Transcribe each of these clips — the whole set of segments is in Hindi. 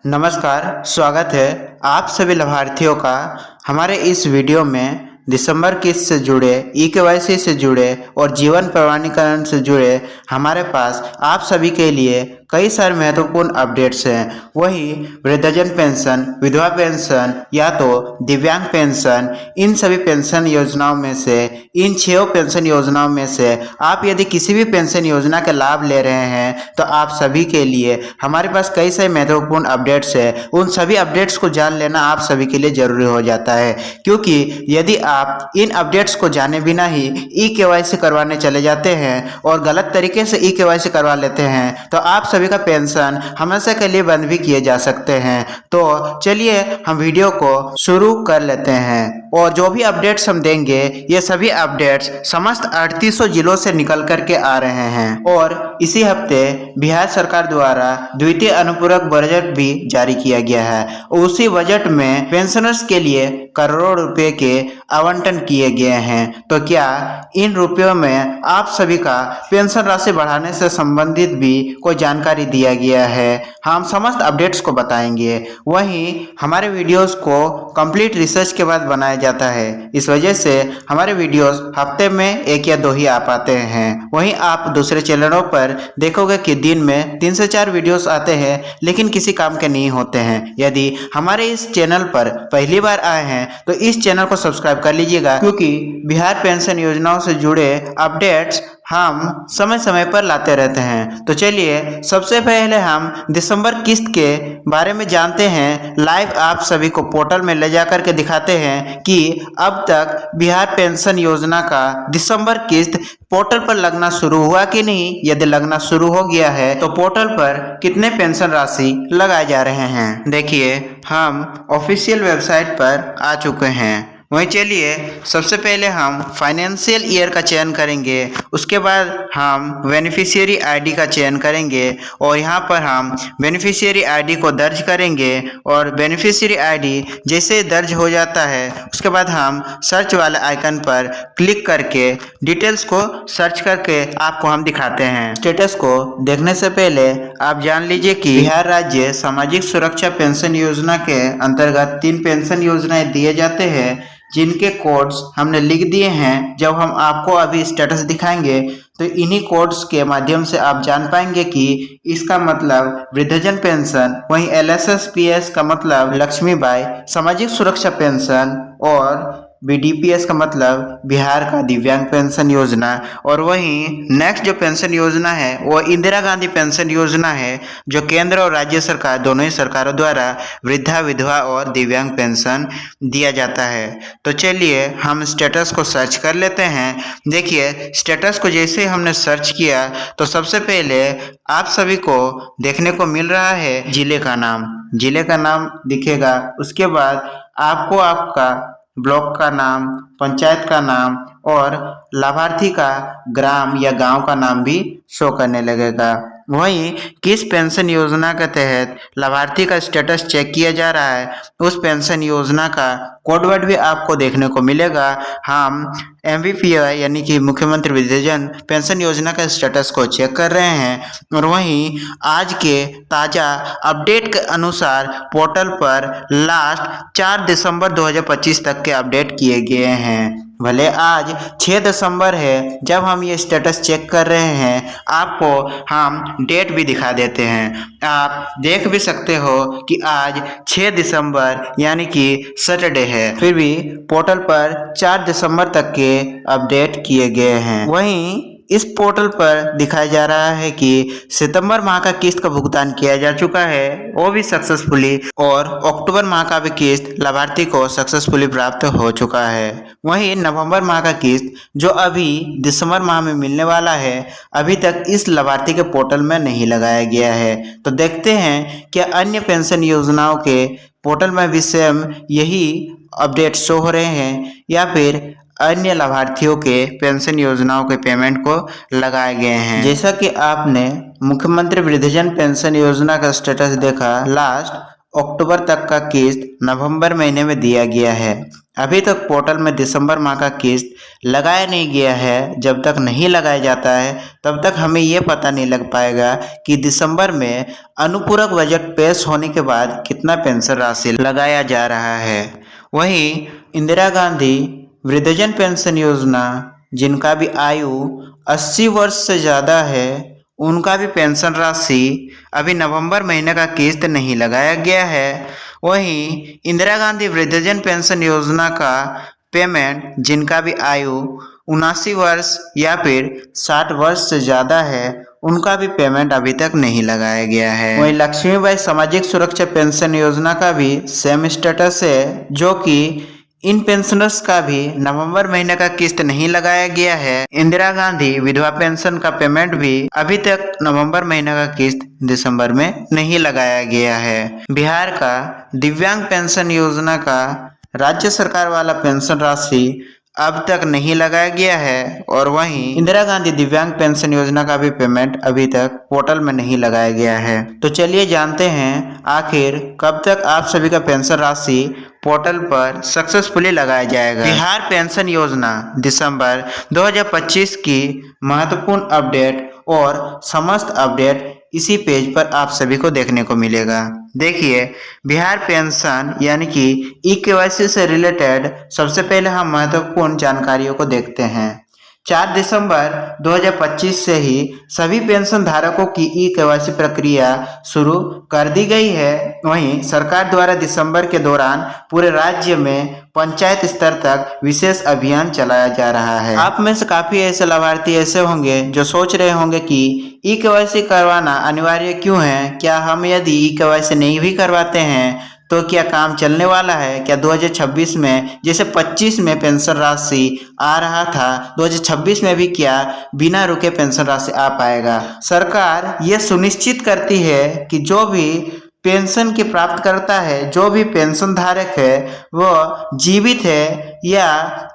नमस्कार, स्वागत है आप सभी लाभार्थियों का हमारे इस वीडियो में। दिसंबर किस्त से जुड़े, ई-केवाईसी से जुड़े और जीवन प्रमाणीकरण से जुड़े हमारे पास आप सभी के लिए कई सारे महत्वपूर्ण अपडेट्स हैं। वही वृद्धजन पेंशन, विधवा पेंशन या तो दिव्यांग पेंशन, इन सभी पेंशन योजनाओं में से, इन 6 पेंशन योजनाओं में से आप यदि किसी भी पेंशन योजना का लाभ ले रहे हैं तो आप सभी के लिए हमारे पास कई सारे महत्वपूर्ण अपडेट्स है। उन सभी अपडेट्स को जान लेना आप सभी के लिए जरूरी हो जाता है, क्योंकि यदि आप इन अपडेट्स को जाने बिना ही ई-केवाईसी करवाने चले जाते हैं और गलत तरीके से ई-केवाईसी करवा लेते हैं तो आप सभी का पेंशन हमेशा के लिए बंद भी किए जा सकते हैं। तो चलिए हम वीडियो को शुरू कर लेते हैं और जो भी अपडेट्स हम देंगे ये सभी अपडेट्स समस्त 3800 जिलों से निकल करके आ रहे हैं। और इसी हफ्ते बिहार सरकार द्वारा द्वितीय अनुपूरक बजट भी जारी किया गया है। उसी बजट में पेंशनर्स के लिए करोड़ों रुपए के आवंटन किए गए हैं। तो क्या इन रुपयों में आप सभी का पेंशन राशि बढ़ाने से संबंधित भी कोई जानकारी दिया गया है? हम समस्त अपडेट्स को बताएंगे। वहीं हमारे वीडियोस को कंप्लीट रिसर्च के बाद बनाया जाता है, इस वजह से हमारे वीडियोस हफ्ते में 1 या 2 ही आ पाते हैं। वहीं आप दूसरे चैनलों पर देखोगे कि दिन में 3 से 4 वीडियोस आते हैं, लेकिन किसी काम के नहीं होते हैं। यदि हमारे इस चैनल पर पहली बार आए हैं तो इस चैनल को सब्सक्राइब कर लीजिएगा, क्योंकि बिहार पेंशन योजनाओं से जुड़े अपडेट्स हम समय समय पर लाते रहते हैं। तो चलिए सबसे पहले हम दिसंबर किस्त के बारे में जानते हैं। लाइव आप सभी को पोर्टल में ले जाकर के दिखाते हैं कि अब तक बिहार पेंशन योजना का दिसंबर किस्त पोर्टल पर लगना शुरू हुआ कि नहीं। यदि लगना शुरू हो गया है तो पोर्टल पर कितने पेंशन राशि लगाए जा रहे हैं। देखिए हम ऑफिशियल वेबसाइट पर आ चुके हैं। वहीं चलिए सबसे पहले हम फाइनेंशियल ईयर का चयन करेंगे, उसके बाद हम बेनिफिशियरी आईडी का चयन करेंगे और यहाँ पर हम बेनिफिशियरी आईडी को दर्ज करेंगे। और बेनिफिशियरी आईडी जैसे दर्ज हो जाता है उसके बाद हम सर्च वाले आइकन पर क्लिक करके डिटेल्स को सर्च करके आपको हम दिखाते हैं। स्टेटस को देखने से पहले आप जान लीजिए कि बिहार राज्य सामाजिक सुरक्षा पेंशन योजना के अंतर्गत 3 पेंशन योजनाएं दिए जाते हैं, जिनके कोड्स हमने लिख दिए हैं। जब हम आपको अभी स्टेटस दिखाएंगे तो इन्हीं कोड्स के माध्यम से आप जान पाएंगे कि इसका मतलब वृद्धजन पेंशन, वहीं LSSPS का मतलब लक्ष्मीबाई सामाजिक सुरक्षा पेंशन, और BDPS का मतलब बिहार का दिव्यांग पेंशन योजना। और वहीं नेक्स्ट जो पेंशन योजना है वो इंदिरा गांधी पेंशन योजना है, जो केंद्र और राज्य सरकार दोनों ही सरकारों द्वारा वृद्धा, विधवा और दिव्यांग पेंशन दिया जाता है। तो चलिए हम स्टेटस को सर्च कर लेते हैं। देखिए स्टेटस को जैसे हमने सर्च किया तो सबसे पहले आप सभी को देखने को मिल रहा है जिले का नाम दिखेगा। उसके बाद आपको आपका ब्लॉक का नाम, पंचायत का नाम और लाभार्थी का ग्राम या गांव का नाम भी शो करने लगेगा। वहीं किस पेंशन योजना के तहत लाभार्थी का स्टेटस चेक किया जा रहा है उस पेंशन योजना का कोड वर्ड भी आपको देखने को मिलेगा। हम MVPY यानी कि मुख्यमंत्री वृद्धजन पेंशन योजना का स्टेटस को चेक कर रहे हैं। और वहीं आज के ताज़ा अपडेट के अनुसार पोर्टल पर लास्ट 4 दिसंबर 2025 तक के अपडेट किए गए हैं। भले आज 6 दिसंबर है जब हम ये स्टेटस चेक कर रहे हैं, आपको हम डेट भी दिखा देते हैं। आप देख भी सकते हो कि आज 6 दिसंबर यानी कि सैटरडे है, फिर भी पोर्टल पर 4 दिसंबर तक के अपडेट किए गए हैं। वहीं इस पोर्टल पर दिखाया जा रहा है कि सितंबर माह का किस्त का भुगतान किया जा चुका है, वो भी सक्सेसफुली, और अक्टूबर माह का भी किस्त लाभार्थी को सक्सेसफुली प्राप्त हो चुका है। वहीं नवंबर माह का किस्त जो अभी दिसंबर माह में मिलने वाला है, अभी तक इस लाभार्थी के पोर्टल में नहीं लगाया गया है। तो देखते हैं क्या अन्य पेंशन योजनाओं के पोर्टल में भी सेम यही अपडेट शो हो रहे हैं या फिर अन्य लाभार्थियों के पेंशन योजनाओं के पेमेंट को लगाए गए हैं। जैसा कि आपने मुख्यमंत्री वृद्धजन पेंशन योजना का स्टेटस देखा, लास्ट अक्टूबर तक का किस्त नवंबर महीने में दिया गया है। अभी तक पोर्टल में दिसंबर माह का किस्त लगाया नहीं गया है। जब तक नहीं लगाया जाता है तब तक हमें ये पता नहीं लग पाएगा कि दिसंबर में अनुपूरक बजट पेश होने के बाद कितना पेंशन राशि लगाया जा रहा है। वहीं इंदिरा गांधी वृद्धजन पेंशन योजना, जिनका भी आयु 80 वर्ष से ज़्यादा है, उनका भी पेंशन राशि अभी नवंबर महीने का किस्त नहीं लगाया गया है। वहीं इंदिरा गांधी वृद्धजन पेंशन योजना का पेमेंट, जिनका भी आयु 79 वर्ष या फिर 60 वर्ष से ज़्यादा है, उनका भी पेमेंट अभी तक नहीं लगाया गया है। वहीं लक्ष्मीबाई सामाजिक सुरक्षा पेंशन योजना का भी सेम स्टेटस है, जो कि इन पेंशनर्स का भी नवंबर महीने का किस्त नहीं लगाया गया है। इंदिरा गांधी विधवा पेंशन का पेमेंट भी अभी तक नवंबर महीने का किस्त दिसंबर में नहीं लगाया गया है। बिहार का दिव्यांग पेंशन योजना का राज्य सरकार वाला पेंशन राशि अब तक नहीं लगाया गया है और वहीं इंदिरा गांधी दिव्यांग पेंशन योजना का भी पेमेंट अभी तक पोर्टल में नहीं लगाया गया है। तो चलिए जानते हैं आखिर कब तक आप सभी का पेंशन राशि पोर्टल पर सक्सेसफुली लगाया जाएगा। बिहार पेंशन योजना दिसंबर 2025 की महत्वपूर्ण अपडेट और समस्त अपडेट इसी पेज पर आप सभी को देखने को मिलेगा। देखिए, बिहार पेंशन यानी कि ई-केवाईसी से रिलेटेड सबसे पहले हम महत्वपूर्ण जानकारियों को देखते हैं। 4 दिसंबर 2025 से ही सभी पेंशन धारकों की ई-केवाईसी प्रक्रिया शुरू कर दी गई है। वहीं सरकार द्वारा दिसंबर के दौरान पूरे राज्य में पंचायत स्तर तक विशेष अभियान चलाया जा रहा है। आप में से काफी ऐसे लाभार्थी ऐसे होंगे जो सोच रहे होंगे कि ई-केवाईसी करवाना अनिवार्य क्यों है। क्या हम यदि ई-केवाईसी नहीं भी करवाते हैं तो क्या काम चलने वाला है? क्या 2026 में जैसे 25 में पेंशन राशि आ रहा था, 2026 में भी क्या बिना रुके पेंशन राशि आ पाएगा? सरकार ये सुनिश्चित करती है कि जो भी पेंशन की प्राप्त करता है, जो भी पेंशन धारक है, वो जीवित है या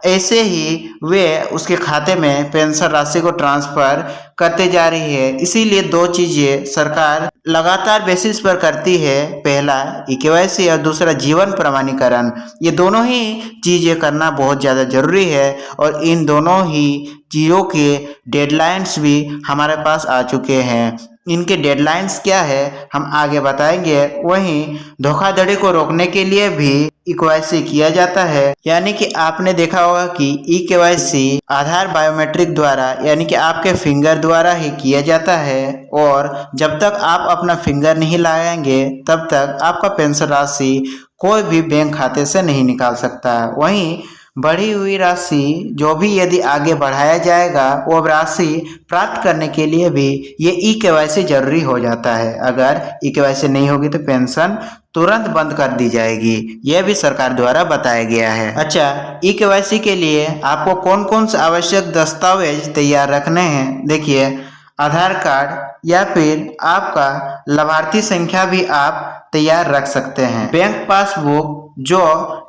ऐसे ही वे उसके खाते में पेंशन राशि को ट्रांसफर करते जा रही है। इसीलिए 2 चीजें सरकार लगातार बेसिस पर करती है। पहला ई-केवाईसी और दूसरा जीवन प्रमाणीकरण। ये दोनों ही चीजें करना बहुत ज़्यादा जरूरी है और इन दोनों ही चीज़ों के डेडलाइंस भी हमारे पास आ चुके हैं। इनके डेडलाइंस क्या है हम आगे बताएंगे। वहीं धोखाधड़ी को रोकने के लिए भी ई-केवाईसी किया जाता है। यानी कि आपने देखा होगा कि ई-केवाईसी आधार बायोमेट्रिक द्वारा यानी कि आपके फिंगर द्वारा ही किया जाता है और जब तक आप अपना फिंगर नहीं लगाएंगे तब तक आपका पेंशन राशि कोई भी बैंक खाते से नहीं निकाल सकता। वहीं बढ़ी हुई राशि जो भी यदि आगे बढ़ाया जाएगा वो राशि प्राप्त करने के लिए भी ये ई-केवाईसी जरूरी हो जाता है। अगर ई-केवाईसी नहीं होगी तो पेंशन तुरंत बंद कर दी जाएगी। यह भी सरकार द्वारा बताया गया है। अच्छा, ई-केवाईसी के लिए आपको कौन कौन से आवश्यक दस्तावेज तैयार रखने हैं? देखिए, आधार कार्ड या फिर आपका लाभार्थी संख्या भी आप तैयार रख सकते हैं। बैंक पासबुक जो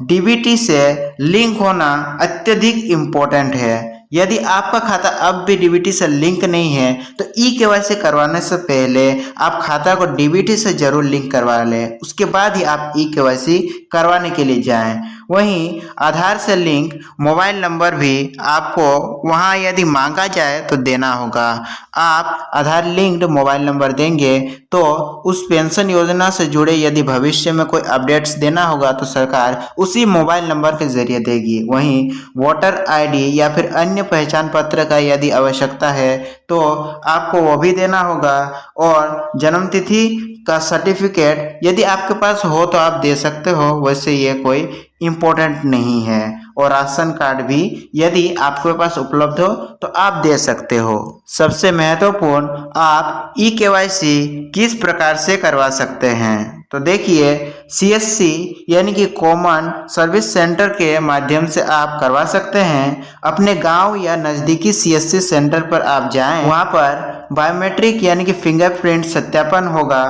डीबीटी से लिंक होना अत्यधिक इम्पोर्टेंट है। यदि आपका खाता अब भी डीबीटी से लिंक नहीं है तो ई-केवाईसी करवाने से पहले आप खाता को डीबीटी से जरूर लिंक करवा लें, उसके बाद ही आप ई-केवाईसी करवाने के लिए जाएं। वहीं आधार से लिंक मोबाइल नंबर भी आपको वहां यदि मांगा जाए तो देना होगा। आप आधार लिंक्ड मोबाइल नंबर देंगे तो उस पेंशन योजना से जुड़े यदि भविष्य में कोई अपडेट्स देना होगा तो सरकार उसी मोबाइल नंबर के जरिए देगी। वहीं वोटर आईडी या फिर अन्य पहचान पत्र का यदि आवश्यकता है तो आपको वो भी देना होगा और जन्म तिथि का सर्टिफिकेट यदि आपके पास हो तो आप दे सकते हो, वैसे ये कोई इम्पोर्टेंट नहीं है। और राशन कार्ड भी यदि आपके पास उपलब्ध हो तो आप दे सकते हो। सबसे महत्वपूर्ण, आप ई-केवाईसी किस प्रकार से करवा सकते हैं? तो देखिए, सीएससी यानी कि कॉमन सर्विस सेंटर के माध्यम से आप करवा सकते हैं। अपने गांव या नज़दीकी सीएससी सेंटर पर आप जाएं, वहां पर बायोमेट्रिक यानी कि फिंगरप्रिंट सत्यापन होगा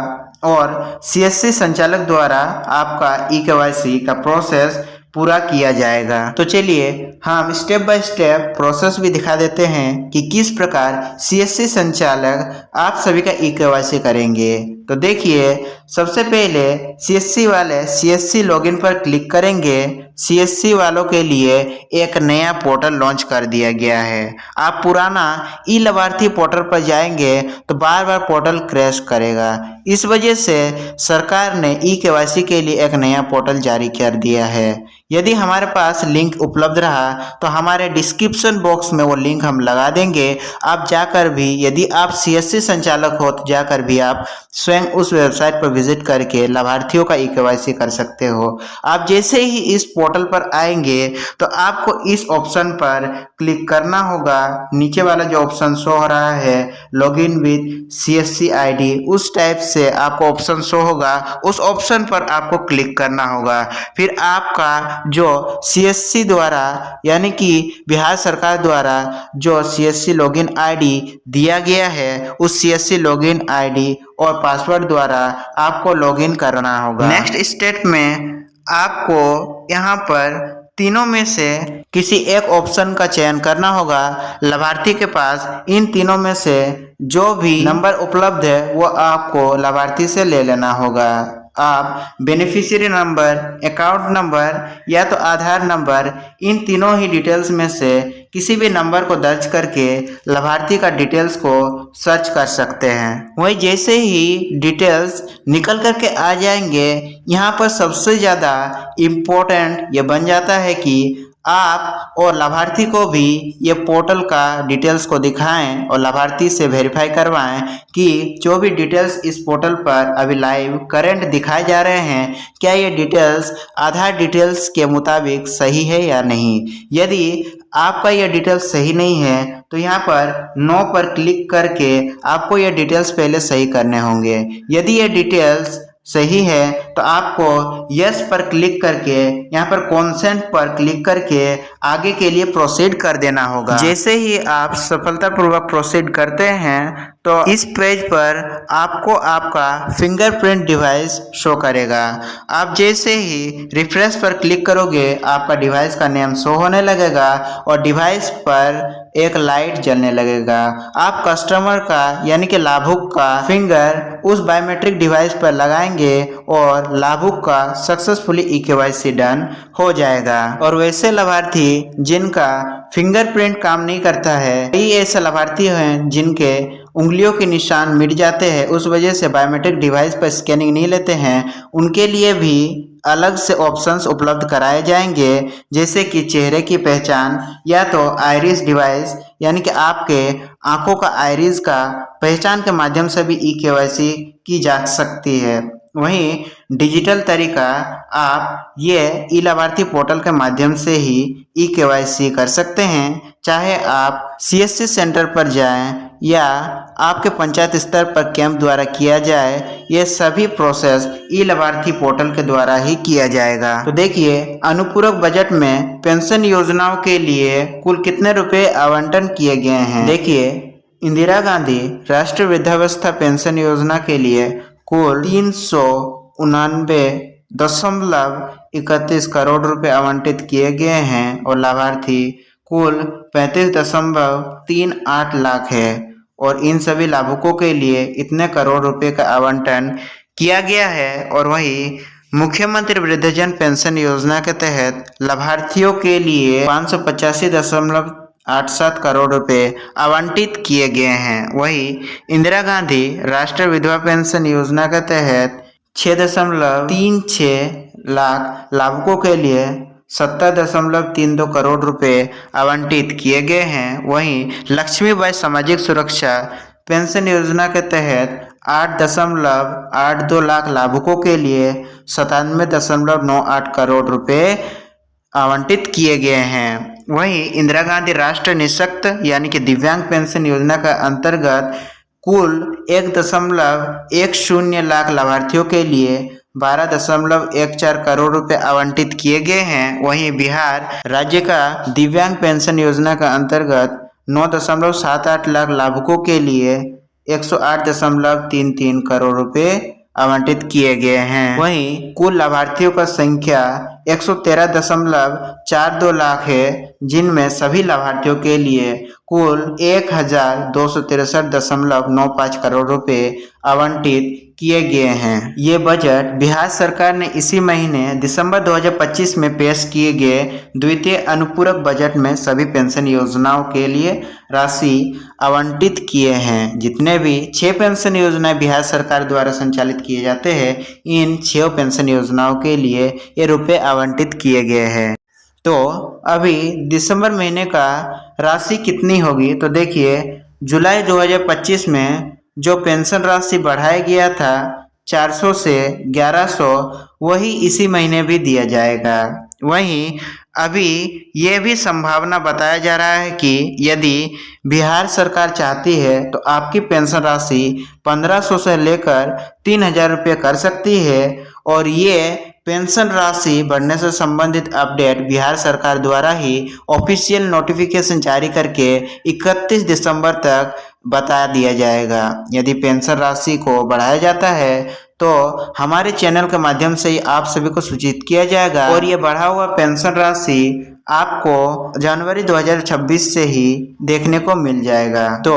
और सीएससी संचालक द्वारा आपका ई-केवाईसी का प्रोसेस पूरा किया जाएगा। तो चलिए हम स्टेप बाय स्टेप प्रोसेस भी दिखा देते हैं कि किस प्रकार सीएससी संचालक आप सभी का ई-केवाईसी करेंगे। तो देखिए, सबसे पहले सीएससी वाले सीएससी लॉगिन पर क्लिक करेंगे। सीएससी वालों के लिए एक नया पोर्टल लॉन्च कर दिया गया है। आप पुराना ई लाभार्थी पोर्टल पर जाएंगे तो बार बार पोर्टल क्रैश करेगा। इस वजह से सरकार ने ई केवाईसी के लिए एक नया पोर्टल जारी कर दिया है। यदि हमारे पास लिंक उपलब्ध रहा तो हमारे डिस्क्रिप्शन बॉक्स में वो लिंक हम लगा देंगे। आप जाकर भी, यदि आप सीएससी संचालक हो तो जाकर भी आप स्वयं उस वेबसाइट पर विजिट करके लाभार्थियों का ई केवाईसी कर सकते हो। आप जैसे ही इस पोर्टल पर आएंगे तो आपको इस ऑप्शन पर क्लिक करना होगा। नीचे वाला जो ऑप्शन शो हो रहा है लॉगिन विद सीएससी आईडी, उस टाइप से आपको ऑप्शन शो होगा। उस ऑप्शन पर आपको क्लिक करना होगा। फिर आपका जो सीएससी द्वारा यानी कि बिहार सरकार द्वारा जो सीएससी लॉगिन आईडी दिया गया है, उस सीएससी लॉगिन आईडी और पासवर्ड द्वारा आपको लॉगिन करना होगा। नेक्स्ट स्टेप में आपको यहाँ पर तीनों में से किसी एक ऑप्शन का चयन करना होगा। लाभार्थी के पास इन तीनों में से जो भी नंबर उपलब्ध है वो आपको लाभार्थी से ले लेना होगा। आप बेनिफिशियरी नंबर, अकाउंट नंबर या तो आधार नंबर, इन तीनों ही डिटेल्स में से किसी भी नंबर को दर्ज करके लाभार्थी का डिटेल्स को सर्च कर सकते हैं। वही जैसे ही डिटेल्स निकल करके आ जाएंगे, यहाँ पर सबसे ज़्यादा इम्पोर्टेंट ये बन जाता है कि आप और लाभार्थी को भी ये पोर्टल का डिटेल्स को दिखाएं और लाभार्थी से वेरीफाई करवाएं कि जो भी डिटेल्स इस पोर्टल पर अभी लाइव करंट दिखाए जा रहे हैं, क्या ये डिटेल्स आधार डिटेल्स के मुताबिक सही है या नहीं। यदि आपका ये डिटेल्स सही नहीं है तो यहाँ पर नो पर क्लिक करके आपको ये डिटेल्स पहले सही करने होंगे। यदि ये डिटेल्स सही है तो आपको यस पर क्लिक करके यहाँ पर कॉन्सेंट पर क्लिक करके आगे के लिए प्रोसीड कर देना होगा। जैसे ही आप सफलतापूर्वक प्रोसीड करते हैं तो इस पेज पर आपको आपका फिंगरप्रिंट डिवाइस शो करेगा। आप जैसे ही रिफ्रेश पर क्लिक करोगे आपका डिवाइस का नेम शो होने लगेगा और डिवाइस पर एक लाइट जलने लगेगा। आप कस्टमर का यानी कि लाभुक का फिंगर उस बायोमेट्रिक डिवाइस पर लगाएंगे और लाभुक का सक्सेसफुली ई केवाईसी डन हो जाएगा। और वैसे लाभार्थी जिनका फिंगरप्रिंट काम नहीं करता है, कई ऐसे लाभार्थी हैं जिनके उंगलियों के निशान मिट जाते हैं, उस वजह से बायोमेट्रिक डिवाइस पर स्कैनिंग नहीं लेते हैं, उनके लिए भी अलग से ऑप्शंस उपलब्ध कराए जाएंगे। जैसे कि चेहरे की पहचान या तो आइरिस डिवाइस यानी कि आपके आंखों का आइरिस का पहचान के माध्यम से भी ई केवाईसी की जा सकती है। वहीं डिजिटल तरीका आप ये ई लाभार्थी पोर्टल के माध्यम से ही ई केवाईसी कर सकते हैं। चाहे आप सीएससी सेंटर पर जाएं या आपके पंचायत स्तर पर कैंप द्वारा किया जाए, ये सभी प्रोसेस ई लाभार्थी पोर्टल के द्वारा ही किया जाएगा। तो देखिए अनुपूरक बजट में पेंशन योजनाओं के लिए कुल कितने रुपए आवंटन किए गए हैं। देखिए इंदिरा गांधी राष्ट्रीय वृद्धावस्था पेंशन योजना के लिए कुल 399.31 करोड़ रुपए आवंटित किए गए हैं और लाभार्थी कुल 35.38 लाख है और इन सभी लाभुकों के लिए इतने करोड़ रुपए का आवंटन किया गया है। और वही मुख्यमंत्री वृद्धजन पेंशन योजना के तहत लाभार्थियों के लिए 585.87 करोड़ रुपए आवंटित किए गए हैं। वही इंदिरा गांधी राष्ट्रीय विधवा पेंशन योजना के तहत 6.36 लाख लाभुकों के लिए 70.32 करोड़ रुपए आवंटित किए गए हैं। वहीं लक्ष्मीबाई सामाजिक सुरक्षा पेंशन योजना के तहत 8.82 लाख लाभुकों के लिए 97.98 करोड़ रुपए आवंटित किए गए हैं। वहीं इंदिरा गांधी राष्ट्रीय निःशक्त यानी कि दिव्यांग पेंशन योजना का अंतर्गत कुल 1.10 लाख लाभार्थियों के लिए 12.14 करोड़ रुपए आवंटित किए गए हैं। वहीं बिहार राज्य का दिव्यांग पेंशन योजना का अंतर्गत 9.78 लाख लाभुकों के लिए 108.33 करोड़ रुपए आवंटित किए गए हैं। वहीं कुल लाभार्थियों का संख्या 113.42 लाख है, जिनमें सभी लाभार्थियों के लिए कुल 1,263.95 करोड़ रुपए आवंटित किए गए हैं। ये बजट बिहार सरकार ने इसी महीने दिसंबर 2025 में पेश किए गए द्वितीय अनुपूरक बजट में सभी पेंशन योजनाओं के लिए राशि आवंटित किए हैं। जितने भी 6 पेंशन योजनाएं बिहार सरकार द्वारा संचालित किए जाते हैं, इन 6 पेंशन योजनाओं के लिए ये रुपए आवंटित किए गए हैं। तो अभी दिसंबर महीने का राशि कितनी होगी, तो देखिए जुलाई 2025 में जो पेंशन राशि बढ़ाया गया था 400 से 1100, वही इसी महीने भी दिया जाएगा। वहीं अभी ये भी संभावना बताया जा रहा है कि यदि बिहार सरकार चाहती है तो आपकी पेंशन राशि 1500 से लेकर 3000 रुपये कर सकती है। और ये पेंशन राशि बढ़ने से संबंधित अपडेट बिहार सरकार द्वारा ही ऑफिशियल नोटिफिकेशन जारी करके 31 दिसंबर तक बता दिया जाएगा। यदि पेंशन राशि को बढ़ाया जाता है तो हमारे चैनल के माध्यम से ही आप सभी को सूचित किया जाएगा और ये बढ़ा हुआ पेंशन राशि आपको जनवरी 2026 से ही देखने को मिल जाएगा। तो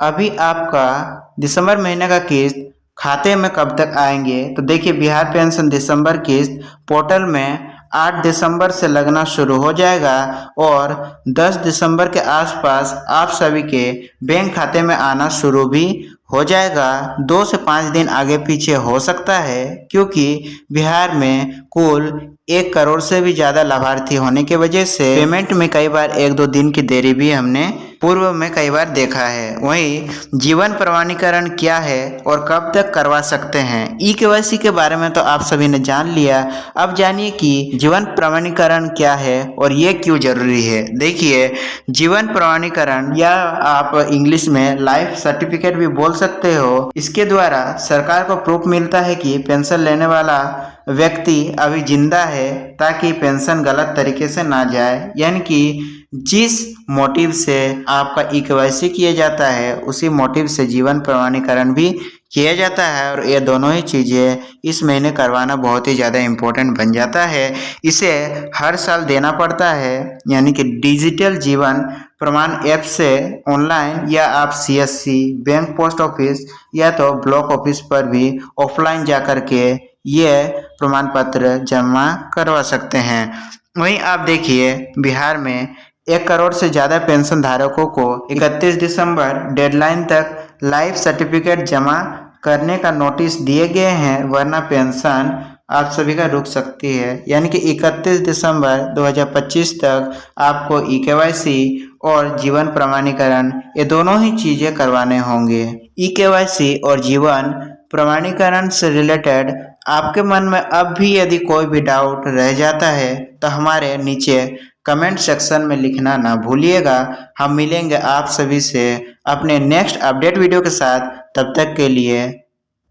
अभी आपका दिसंबर महीने का किस्त खाते में कब तक आएंगे, तो देखिए बिहार पेंशन दिसंबर किस्त पोर्टल में 8 दिसंबर से लगना शुरू हो जाएगा और 10 दिसंबर के आसपास आप सभी के बैंक खाते में आना शुरू भी हो जाएगा। 2 से 5 दिन आगे पीछे हो सकता है, क्योंकि बिहार में कुल 1 करोड़ से भी ज़्यादा लाभार्थी होने की वजह से पेमेंट में कई बार 1-2 दिन की देरी भी हमने पूर्व में कई बार देखा है। वहीं जीवन प्रमाणीकरण क्या है और कब तक करवा सकते हैं, ई-केवाईसी के बारे में तो आप सभी ने जान लिया। अब जानिए कि जीवन प्रमाणीकरण क्या है और ये क्यों जरूरी है। देखिए जीवन प्रमाणीकरण या आप इंग्लिश में लाइफ सर्टिफिकेट भी बोल सकते हो, इसके द्वारा सरकार को प्रूफ मिलता है कि पेंशन लेने वाला व्यक्ति अभी जिंदा है, ताकि पेंशन गलत तरीके से ना जाए। यानी कि जिस मोटिव से आपका ई-केवाईसी किया जाता है उसी मोटिव से जीवन प्रमाणीकरण भी किया जाता है और ये दोनों ही चीज़ें इस महीने करवाना बहुत ही ज़्यादा इम्पोर्टेंट बन जाता है। इसे हर साल देना पड़ता है, यानी कि डिजिटल जीवन प्रमाण ऐप से ऑनलाइन या आप CSC, बैंक पोस्ट ऑफिस या तो ब्लॉक ऑफिस पर भी ऑफलाइन जा कर के ये प्रमाण पत्र जमा करवा सकते हैं। वहीं आप देखिए बिहार में 1 करोड़ से ज़्यादा पेंशन धारकों को 31 दिसंबर डेडलाइन तक लाइफ सर्टिफिकेट जमा करने का नोटिस दिए गए हैं, वरना पेंशन आप सभी का रुक सकती है। यानी कि 31 दिसंबर 2025 तक आपको ई-केवाईसी और जीवन प्रमाणीकरण ये दोनों ही चीज़ें करवाने होंगे। ई-केवाईसी और जीवन प्रमाणीकरण से रिलेटेड आपके मन में अब भी यदि कोई भी डाउट रह जाता है तो हमारे नीचे कमेंट सेक्शन में लिखना ना भूलिएगा। हम मिलेंगे आप सभी से अपने नेक्स्ट अपडेट वीडियो के साथ। तब तक के लिए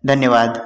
धन्यवाद।